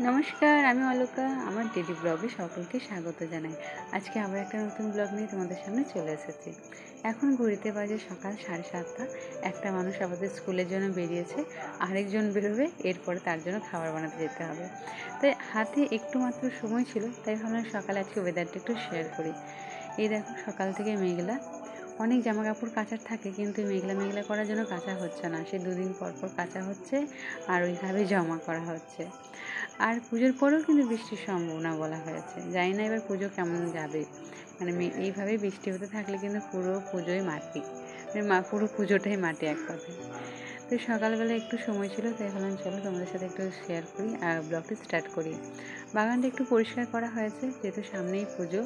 নমস্কার, আমি অলকা। আমার ডেলি ব্লগে সকলকে স্বাগত জানাই। আজকে আবার একটা নতুন ব্লগ নিয়ে তোমাদের সামনে চলে এসেছি। এখন ঘড়িতে বাজে সকাল 7:30। একটা মানুষ আমাদের স্কুলের জন্য বেরিয়েছে, আরেকজন বেরোবে, এরপরে তার জন্য খাবার বানাতে যেতে হবে। তাই হাতে একটু মাত্র সময় ছিল, তাই ভাবলাম সকালে আজকে ওয়েদারটা একটু শেয়ার করি। এই দেখো, সকাল থেকে মেঘলা, অনেক জামা কাপড় কাচার থাকে, কিন্তু মেঘলা মেঘলা করার জন্য কাচা হচ্ছে না। সে দুদিন পর পর কাচা হচ্ছে আর ওইভাবে জমা করা হচ্ছে। আর পুজোর পরেও কিন্তু বৃষ্টির সম্ভাবনা বলা হয়েছে। জানি না এবার পুজো কেমন যাবে। এইভাবে বৃষ্টি হতে থাকলে কিন্তু পুরো পুজোই মাটি, পুরো পুজোটাই মাটি এক কথায়। তো সকালবেলা একটু সময় ছিল, তাই ভাবলাম চলো তোমাদের সাথে একটু শেয়ার করি আর ব্লগটি স্টার্ট করি। বাগানটা একটু পরিষ্কার করা হয়েছে, যেহেতু সামনেই পুজো।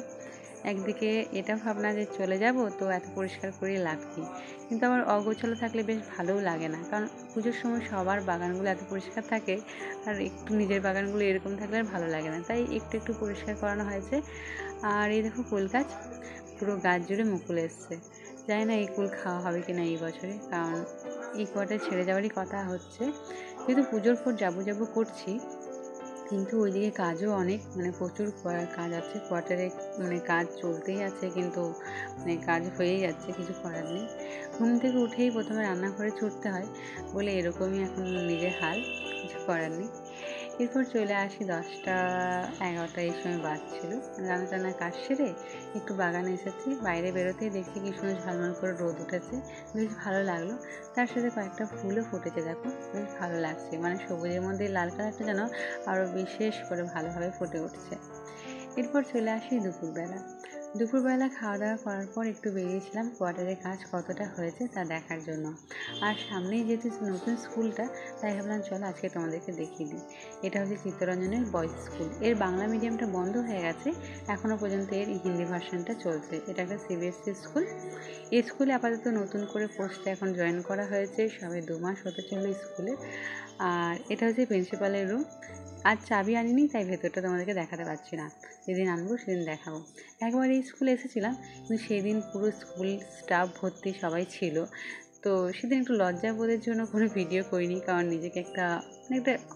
একদিকে এটা ভাবনা যে চলে যাব, তো এত পরিষ্কার করে লাভ কী, কিন্তু আমার অগোছালো থাকলে বেশ ভালোও লাগে না, কারণ পুজোর সময় সবার বাগানগুলো এত পরিষ্কার থাকে, আর একটু নিজের বাগানগুলো এরকম থাকলে আর ভালো লাগে না, তাই একটু একটু পরিষ্কার করানো হয়েছে। আর এই দেখো, কুল গাছ, পুরো গাছ জুড়ে মুকুল এসছে। জানি না এই কুল খাওয়া হবে কি না এই বছরে, কারণ এই কোয়ার্টার ছেড়ে যাওয়ারই কথা হচ্ছে। যেহেতু পুজোর পর যাবো করছি, কিন্তু ওইদিকে কাজও অনেক, প্রচুর কাজ আছে কোয়ার্টারে, কাজ চলতেই আছে, কিন্তু কাজ হয়েই যাচ্ছে, কিছু করার নেই। ঘুম থেকে উঠেই প্রথমে রান্নাঘরে ছুটতে হয় বলে এরকমই এখন নিজের হাল, কিছু করার নেই। এরপর চলে আসি 10টা 11টা এই সময় বাজছিল। রান্না টান্না কাজ সেরে একটু বাগানে এসেছি। বাইরে বেরোতেই দেখছি কি সুন্দর ঝলমল করে রোদ উঠেছে, বেশ ভালো লাগলো। তার সাথে কয়েকটা ফুলও ফুটেছে, দেখো বেশ ভালো লাগছে। সবুজের মধ্যে লাল কালারটা যেন আরও বিশেষ করে ভালোভাবে ফুটে উঠছে। এরপর চলে আসি দুপুরবেলা খাওয়া দাওয়া করার পর একটু বেরিয়েছিলাম কোয়ার্টারের কাজ কতটা হয়েছে তা দেখার জন্য। আর সামনেই যেহেতু নতুন স্কুলটা, তাই ভাবলাম চলো আজকে তোমাদেরকে দেখিয়ে দিই। এটা হচ্ছে চিত্তরঞ্জনের বয়েজ স্কুল। এর বাংলা মিডিয়ামটা বন্ধ হয়ে গেছে, এখনও পর্যন্ত এর হিন্দি ভার্সনটা চলছে। এটা একটা সিবিএসসি স্কুল। এই স্কুলে আপাতত নতুন করে পোস্টে এখন জয়েন করা হয়েছে, সবে 2 মাস হতে চললো স্কুলে। আর এটা হচ্ছে প্রিন্সিপালের রুম। আজ চাবি আনিনি, তাই ভেতরটা তোমাদেরকে দেখাতে পারছি না, যেদিন আনবো সেদিন দেখাবো। একবার এই স্কুলে এসেছিলাম, কিন্তু সেদিন পুরো স্কুল স্টাফ ভর্তি সবাই ছিল, তো সেদিন একটু লজ্জাবোধের জন্য কোনো ভিডিও করিনি, কারণ নিজেকে একটা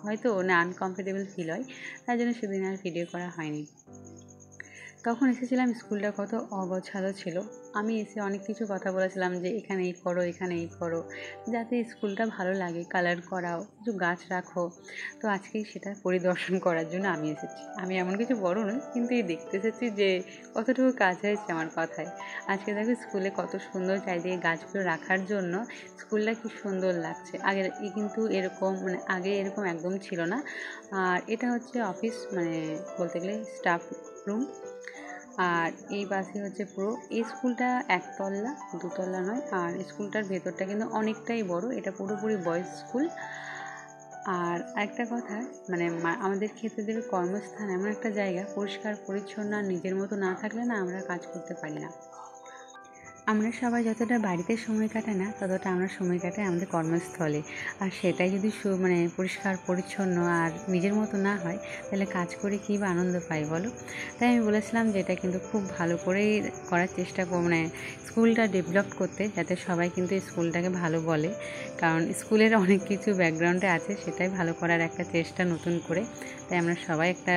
হয়তো আনকমফোর্টেবল ফিল হয়, তাই জন্য সেদিন আর ভিডিও করা হয়নি। তখন এসেছিলাম, স্কুলটা কত অগোছালো ছিল। আমি এসে অনেক কিছু কথা বলেছিলাম যে এখানে এই করো, এখানে এই করো, যাতে স্কুলটা ভালো লাগে, কালার করাও, কিছু গাছ রাখো। তো আজকেই সেটা পরিদর্শন করার জন্য আমি এসেছি। আমি এমন কিছু বড় নই, কিন্তু এই দেখতে এসেছি যে কতটুকু কাজ হয়েছে আমার কথায়। আজকে দেখো স্কুলে কত সুন্দর চারিদিকে গাছগুলো রাখার জন্য স্কুলটা কি সুন্দর লাগছে। আগে এরকম একদম ছিল না। আর এটা হচ্ছে অফিস, বলতে গেলে স্টাফ রুম। আর এই পাশে হচ্ছে পুরো এই স্কুলটা একতলা, দুতলা নয়। আর স্কুলটার ভেতরটা কিন্তু অনেকটাই বড়, এটা পুরোপুরি বয়েজ স্কুল। আর একটা কথা, আমাদের ক্ষেত্রে কর্মস্থান এমন একটা জায়গা, পরিষ্কার পরিচ্ছন্ন আর নিজের মতো না থাকলে না আমরা কাজ করতে পারি না। আমরা সবাই যতটা বাড়িতে সময় কাটাই না, ততটা আমরা সময় কাটাই আমাদের কর্মস্থলে। আর সেটাই যদি পরিষ্কার পরিচ্ছন্ন আর নিজের মতো না হয়, তাহলে কাজ করে কী বা আনন্দ পাই বলো। তাই আমি বলেছিলাম যে এটা কিন্তু খুব ভালো করেই করার চেষ্টা স্কুলটা ডেভেলপ করতে, যাতে সবাই কিন্তু স্কুলটাকে ভালো বলে, কারণ স্কুলের অনেক কিছু ব্যাকগ্রাউন্ডে আছে, সেটাই ভালো করার একটা চেষ্টা নতুন করে। তাই আমরা সবাই একটা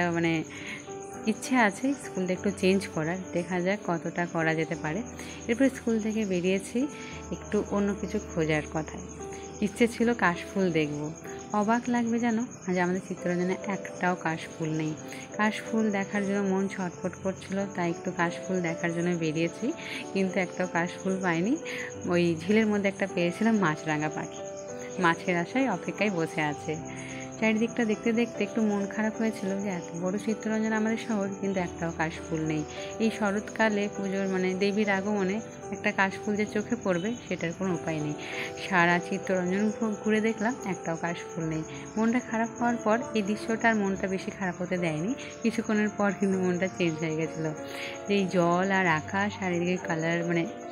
ইচ্ছে আছে স্কুলটা একটু চেঞ্জ করার, দেখা যাক কতটা করা যেতে পারে। এরপর স্কুল থেকে বেরিয়েছি একটু অন্য কিছু খোঁজার কথায়। ইচ্ছে ছিল কাশফুল দেখব। অবাক লাগবে জানো, আজ আমাদের চিত্তরঞ্জনে একটাও কাশফুল নেই। কাশফুল দেখার জন্য মন ছটফট করছিল, তাই একটু কাশফুল দেখার জন্য বেরিয়েছি, কিন্তু একটাও কাশফুল পাইনি। ওই ঝিলের মধ্যে একটা পেয়েছিলাম মাছরাঙা পাখি, মাছের আশায় অপেক্ষায় বসে আছে। চারিদিকটা দেখতে দেখতে একটু মন খারাপ হয়েছিল যে এত বড় চিত্তরঞ্জন আমাদের শহর, কিন্তু একটাও কাশফুল নেই। এই শরৎকালে পুজোর দেবীর আগমনে একটা কাশফুল যে চোখে পড়বে, সেটার কোনো উপায় নেই। সারা চিত্তরঞ্জন ঘুরে দেখলাম, একটাও কাশফুল নেই। মনটা খারাপ হওয়ার পর এই দৃশ্যটা আর মনটা বেশি খারাপ হতে দেয়নি। কিছুক্ষণের পর কিন্তু মনটা চেঞ্জ হয়ে গেছিলো। যে এই জল আর আকাশ আর এদিকে কালার,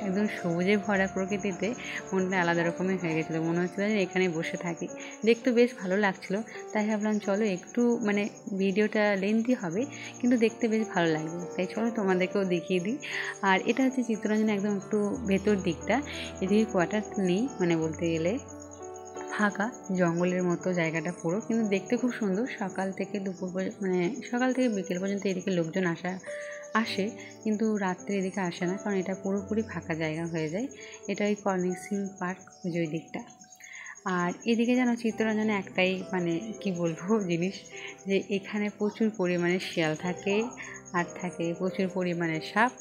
একদম সবুজে ভরা প্রকৃতিতে মনটা আলাদা রকমের হয়ে গেছিলো। মনে হচ্ছিলো যে এখানে বসে থাকি। দেখতে বেশ ভালো লাগছিলো, তাই ভাবলাম চলো একটু ভিডিওটা লেন্থি হবে, কিন্তু দেখতে বেশ ভালো লাগবে, তাই চলো তোমাদেরকেও দেখিয়ে দিই। আর এটা হচ্ছে চিত্তরঞ্জন একদম একটু ভেতর দিকটা, এদিকে কোয়ার্টার নেই, বলতে গেলে ফাঁকা জঙ্গলের মতো জায়গাটা পুরো, কিন্তু দেখতে খুব সুন্দর। সকাল থেকে দুপুর সকাল থেকে বিকেল পর্যন্ত এদিকে লোকজন আসে, কিন্তু রাত্রে এদিকে আসে না, কারণ এটা পুরোপুরি ফাঁকা জায়গা হয়ে যায়। এটা ওই কর্নিক সিং পার্ক ওই দিকটা। আর এদিকে যেন চিত্তরঞ্জনে একটাই কি বলবো জিনিস, যে এখানে প্রচুর পরিমাণে শিয়াল থাকে, আর থাকে প্রচুর পরিমাণে সাপ,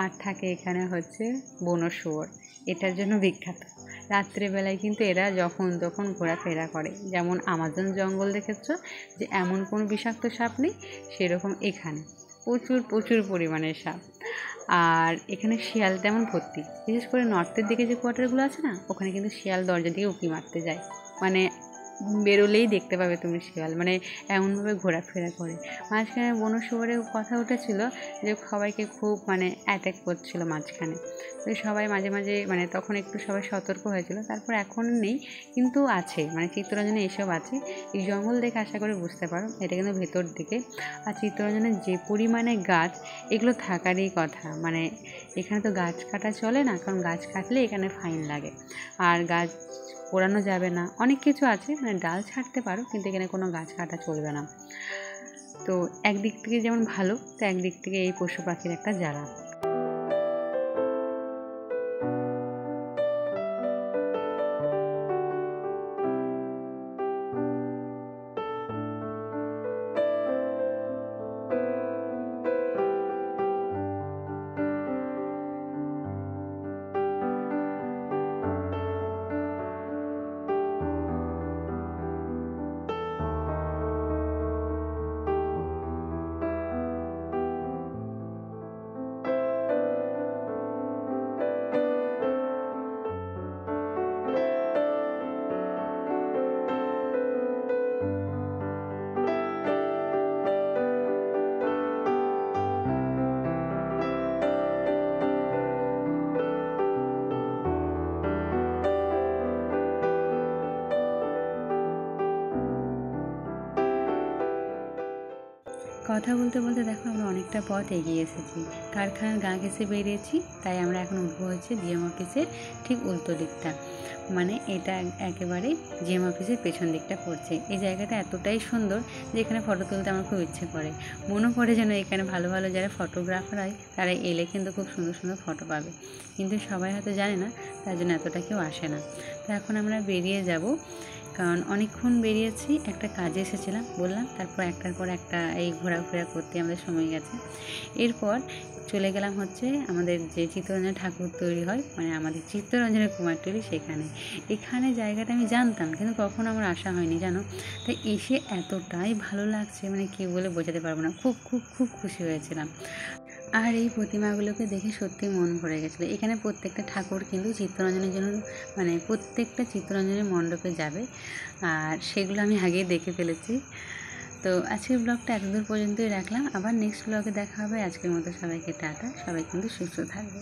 আর থাকে এখানে হচ্ছে বনো শুয়োর। এটার জন্য বিখ্যাত। রাত্রেবেলায় কিন্তু এরা যখন তখন ঘোরাফেরা করে। যেমন আমাজন জঙ্গল দেখেছ যে এমন কোনো বিষাক্ত সাপ নেই, সেরকম এখানে প্রচুর প্রচুর পরিমাণে সাপ। আর এখানে শিয়াল তেমন ভর্তি, বিশেষ করে নর্থের দিকে যে কোয়ার্টারগুলো আছে না, ওখানে কিন্তু শিয়াল দরজা দিয়ে উঁকি মারতে যায়। বেরোলেই দেখতে পাবে তুমি শিয়াল, এমনভাবে ঘোরাফেরা করে। মাঝখানে বনো শুয়োরের কথা উঠেছিল যে সবাইকে খুব অ্যাটাক করছিল মাঝখানে। তো সবাই মাঝে মাঝে তখন একটু সবাই সতর্ক হয়েছিল, তারপর এখন নেই, কিন্তু আছে। চিত্তরঞ্জনে এসব আছে। এই জঙ্গল দেখে আশা করে বুঝতে পারো এটা কিন্তু ভেতর দিকে। আর চিত্তরঞ্জনের যে পরিমাণে গাছ, এগুলো থাকারই কথা। এখানে তো গাছ কাটা চলে না, কারণ গাছ কাটলে এখানে ফাইন লাগে, আর গাছ পোড়ানো যাবে না, অনেক কিছু আছে। ডাল ছাড়তে পারো, কিন্তু এখানে কোনো গাছ কাটা চলবে না। তো একদিক থেকে যেমন ভালো, তো একদিক থেকে এই পশু পাখির একটা জ্বালা। কথা বলতে বলতে দেখো আমরা অনেকটা পথ এগিয়ে এসেছি। কারখানার গা ঘেঁষে বেরিয়েছি, তাই আমরা এখন উঠবো হচ্ছে জিএম অফিসের ঠিক উল্টো দিকটা। এটা একেবারে জিএম অফিসের পেছন দিকটা পড়ছে। এই জায়গাটা এতটাই সুন্দর যে এখানে ফটো তুলতে আমার খুব ইচ্ছে করে। মনে পড়ে যেন এখানে ভালো ভালো যারা ফটোগ্রাফার হয় তারা এলে কিন্তু খুব সুন্দর সুন্দর ফটো পাবে, কিন্তু সবাই হয়তো জানে না, তার জন্য এতটা কেউ আসে না। তো এখন আমরা বেরিয়ে যাব, কারণ অনেকক্ষণ বেরিয়েছি, একটা কাজে এসেছিলাম বললাম, তারপর একটার পর একটা এই ঘোরাফেরা করতে আমাদের সময় গেছে। এরপর চলে গেলাম হচ্ছে আমাদের যে চিত্তরঞ্জন ঠাকুর তৈরি হয়, আমাদের চিত্তরঞ্জনের কুমারটুলি, এখানে জায়গাটা আমি জানতাম, কিন্তু কখনো আমার আসা হয়নি জানো। তাই এসে এতটাই ভালো লাগছে, কী বলে বোঝাতে পারবো না। খুব খুব খুব খুশি হয়েছিলাম। আর এই প্রতিমাগুলোকে দেখে সত্যি মন ভরে গেছিলো। এখানে প্রত্যেকটা ঠাকুর কিন্তু চিত্তরঞ্জনের জন্য প্রত্যেকটা চিত্তরঞ্জনের মণ্ডপে যাবে, আর সেগুলো আমি আগেই দেখে ফেলেছি। তো আজকের ব্লগটা এতদূর পর্যন্তই রাখলাম, আবার নেক্সট ব্লগে দেখা হবে। আজকের মতো সবাইকে টাটা, সবাই কিন্তু সুস্থ থাকবে।